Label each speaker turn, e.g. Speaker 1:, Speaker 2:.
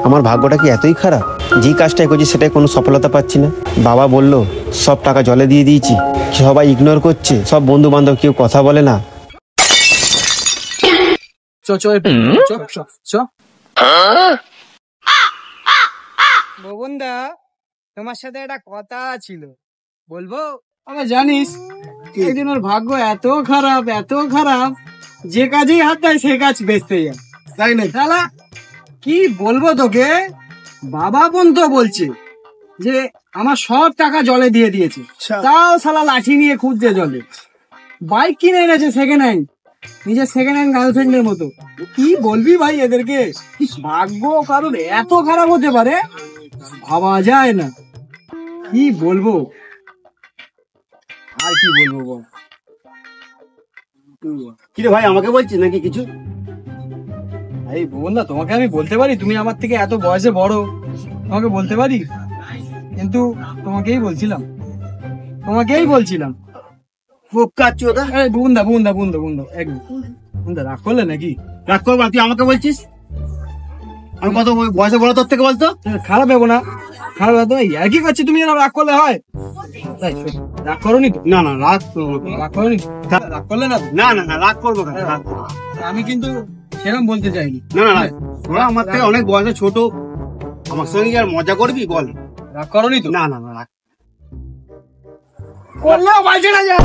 Speaker 1: আমার ভাগ্যটা কি এতই খারাপ? যে কাজটাই করছি সেটাই কোনো সফলতা পাচ্ছি না। বাবা বলল সব টাকা জলে দিয়ে দিয়েছি, সবাই ইগনোর করছে, সব বন্ধু বান্ধব কেউ কথা বলে না।
Speaker 2: ববনদা, তোমার সাথে একটা কথা ছিল, বলবো? আরে জানিস একদিন ওর ভাগ্য এত খারাপ, এত খারাপ, যে কাজেই হাত দেয় সে কাজ বেচতে যায়, তাই না? শালা কি বলবো তোকে, বাবা বোন তো বলছে যে আমার সব টাকা জলে দিয়ে দিয়েছে, তাও শালা লাঠি নিয়ে খুঁজছে জলে। বাইক কিনে এনেছে সেকেন্ড হ্যান্ড, নিজের সেকেন্ড হ্যান্ড গার্লফ্রেন্ডের মতো। কি বলবি ভাই এদেরকে, ভাগ্য কারণ এত খারাপ হতে পারে ভাবা যায় না। কি বলবো, আর কি বলবো বল।
Speaker 3: কিরে ভাই, আমাকে বলছিস নাকি কিছু?
Speaker 2: এই বোন না, তোমাকে আমি বলতে পারি, তুমি আমার থেকে এত বয়সে বড়, তোমাকে বলতে পারি, কিন্তু তোমাকেই বলছিলাম, তোমাকেই বলছিলাম। বুন্দা বুন্দা বুন্দা বুন্দা একদম বুন্দা, রাগ করলে নাকি?
Speaker 3: রাগ করবো না, তুই আমাকে বলছিস? আমি কত বয়সে বড় তোর থেকে বলতো?
Speaker 2: খারাপ ভেবো না, খারাপ ভেবো না, আর কি করছি তুমি, রাগ করলে হয়? রাগ করোনি তো?
Speaker 3: না না, রাগ করবো না।
Speaker 2: রাগ করোনি? রাগ করলে না?
Speaker 3: না না না, রাগ করবো কেন? রাগ করবো না।
Speaker 2: আমি কিন্তু সেরকম বলতে চাইনি।
Speaker 3: না না, তোরা আমার থেকে অনেক বয়সে ছোট, আমার সঙ্গে আর মজা করবি বল?
Speaker 2: রাগ করোনি তো?
Speaker 3: না না না, রাগ
Speaker 2: করলেও বাজে না যা।